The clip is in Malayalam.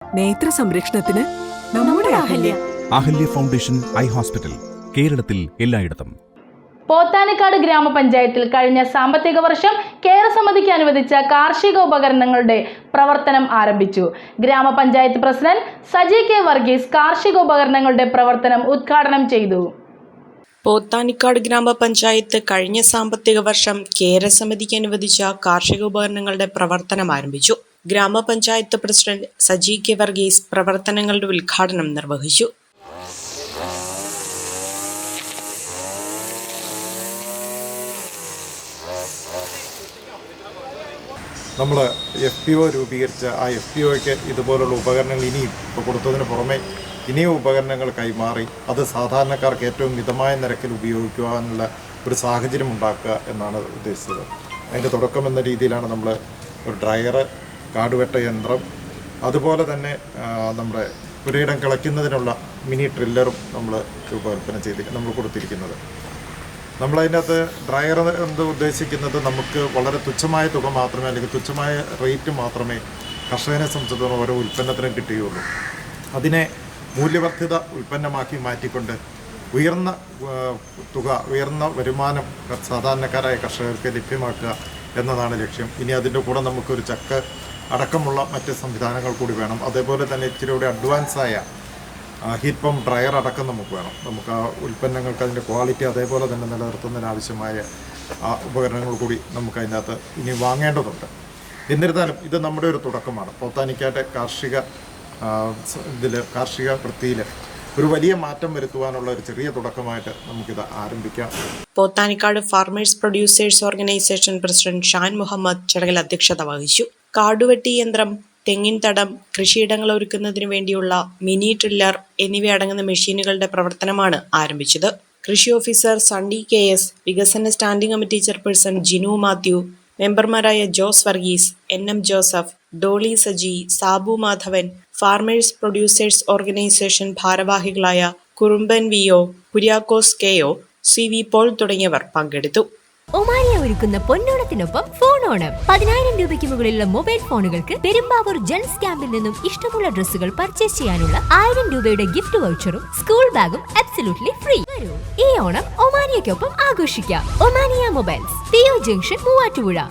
നേത്ര സംരക്ഷണത്തിന് നമ്മുടെ Ahalya. Ahalya foundation eye hospital, കേരളത്തിൽ എല്ലായിടത്തും. പോത്താനിക്കാട് ഗ്രാമപഞ്ചായത്തിൽ കഴിഞ്ഞ സാമ്പത്തിക വർഷം കേരസമിതിക്ക് അനുവദിച്ച കാർഷിക ഉപകരണങ്ങളുടെ പ്രവർത്തനം ആരംഭിച്ചു. ഗ്രാമപഞ്ചായത്ത് പ്രസിഡന്റ് സജി കെ വർഗീസ് കാർഷിക ഉപകരണങ്ങളുടെ പ്രവർത്തനം ഉദ്ഘാടനം ചെയ്തു. പോത്താനിക്കാട് ഗ്രാമപഞ്ചായത്ത് കഴിഞ്ഞ സാമ്പത്തിക വർഷം കേരസമിതിക്ക് അനുവദിച്ച കാർഷിക ഉപകരണങ്ങളുടെ പ്രവർത്തനം ആരംഭിച്ചു. ഗ്രാമപഞ്ചായത്ത് പ്രസിഡന്റ് സജി കെ വർഗീസ് പ്രവർത്തനങ്ങളുടെ ഉദ്ഘാടനം നിർവഹിച്ചു. നമ്മൾ FPO രൂപീകരിച്ച ആ FPOയ്ക്ക് ഇതുപോലുള്ള ഉപകരണങ്ങൾ ഇനിയും ഇപ്പോൾ കൊടുത്തതിന് പുറമെ ഇനിയും ഉപകരണങ്ങൾ കൈമാറി അത് സാധാരണക്കാർക്ക് ഏറ്റവും മിതമായ നിരക്കിൽ ഉപയോഗിക്കുവാനുള്ള ഒരു സാഹചര്യം ഉണ്ടാക്കുക എന്നാണ് ഉദ്ദേശിച്ചത്. അതിൻ്റെ തുടക്കം എന്ന രീതിയിലാണ് നമ്മൾ ഒരു ഡ്രയറ്, കാടുവെട്ട യന്ത്രം, അതുപോലെ തന്നെ നമ്മുടെ പുരയിടം കിളയ്ക്കുന്നതിനുള്ള മിനി ട്രില്ലറും നമ്മൾ രൂപകൽപ്പന നമ്മൾ കൊടുത്തിരിക്കുന്നത്. നമ്മളതിനകത്ത് ഡ്രയർ എന്ന് ഉദ്ദേശിക്കുന്നത് നമുക്ക് വളരെ തുച്ഛമായ തുക മാത്രമേ, അല്ലെങ്കിൽ തുച്ഛമായ റേറ്റ് മാത്രമേ കർഷകനെ സംബന്ധിച്ചിടത്തോളം ഓരോ ഉൽപ്പന്നത്തിനും കിട്ടുകയുള്ളൂ. അതിനെ മൂല്യവർദ്ധിത ഉൽപ്പന്നമാക്കി മാറ്റിക്കൊണ്ട് ഉയർന്ന തുക, ഉയർന്ന വരുമാനം സാധാരണക്കാരായ കർഷകർക്ക് ലഭ്യമാക്കുക എന്നതാണ് ലക്ഷ്യം. ഇനി അതിൻ്റെ കൂടെ നമുക്കൊരു ചക്ക് അടക്കമുള്ള മറ്റ് സംവിധാനങ്ങൾ കൂടി വേണം. അതേപോലെ തന്നെ ഇച്ചിരി കൂടി അഡ്വാൻസായ ഹീറ്റ് പമ്പ്, ഡ്രയർ അടക്കം നമുക്ക് വേണം. നമുക്ക് ആ ഉൽപ്പന്നങ്ങൾക്ക് അതിൻ്റെ ക്വാളിറ്റി അതേപോലെ തന്നെ നിലനിർത്തുന്നതിനാവശ്യമായ ആ ഉപകരണങ്ങൾ കൂടി നമുക്ക് അതിനകത്ത് ഇനി വാങ്ങേണ്ടതുണ്ട്. എന്നിരുന്നാലും ഇത് നമ്മുടെ ഒരു തുടക്കമാണ്. പോത്താനിക്കാട്ടെ കാർഷിക വൃത്തിയിൽ ഒരു വലിയ മാറ്റം വരുത്തുവാനുള്ള ഒരു ചെറിയ തുടക്കമായിട്ട് നമുക്കിത് ആരംഭിക്കാം. Pothanikkad farmers producers organisation president Shan Muhammad ചടങ്ങിൽ അധ്യക്ഷത വഹിച്ചു. കാടുവെട്ടി യന്ത്രം, തെങ്ങിൻ തടം, കൃഷിയിടങ്ങൾ ഒരുക്കുന്നതിനു വേണ്ടിയുള്ള മിനി ട്രില്ലർ എന്നിവയടങ്ങുന്ന മെഷീനുകളുടെ പ്രവർത്തനമാണ് ആരംഭിച്ചത്. കൃഷി ഓഫീസർ സണ്ണി KS, വികസന standing committee chairperson Jinu Mathew, മെമ്പർമാരായ Jose Varghese, NM Joseph, Dolly Saji, Sabu Madhavan, farmers producers organisation ഭാരവാഹികളായ Kurumban VO, Kuriakose KO, CV Paul തുടങ്ങിയവർ പങ്കെടുത്തു. ഒമാനിയ ഒരുക്കുന്ന പൊന്നോണത്തിനൊപ്പം ഫോൺ ഓണം. 10,000 രൂപയ്ക്ക് മുകളിലുള്ള മൊബൈൽ ഫോണുകൾക്ക് പെരുമ്പാവൂർ ജെൻസ് ക്യാമ്പിൽ നിന്നും ഇഷ്ടമുള്ള ഡ്രസ്സുകൾ പർച്ചേസ് ചെയ്യാനുള്ള 1000 രൂപയുടെ ഗിഫ്റ്റ് വൗച്ചറും സ്കൂൾ ബാഗും അബ്സല്യൂട്ട്ലി ഫ്രീ. ഈ ഓണം ഒമാനിയയ്ക്കൊപ്പം ആഘോഷിക്കാം. Omania mobiles, PO junction, Muvattupuzha.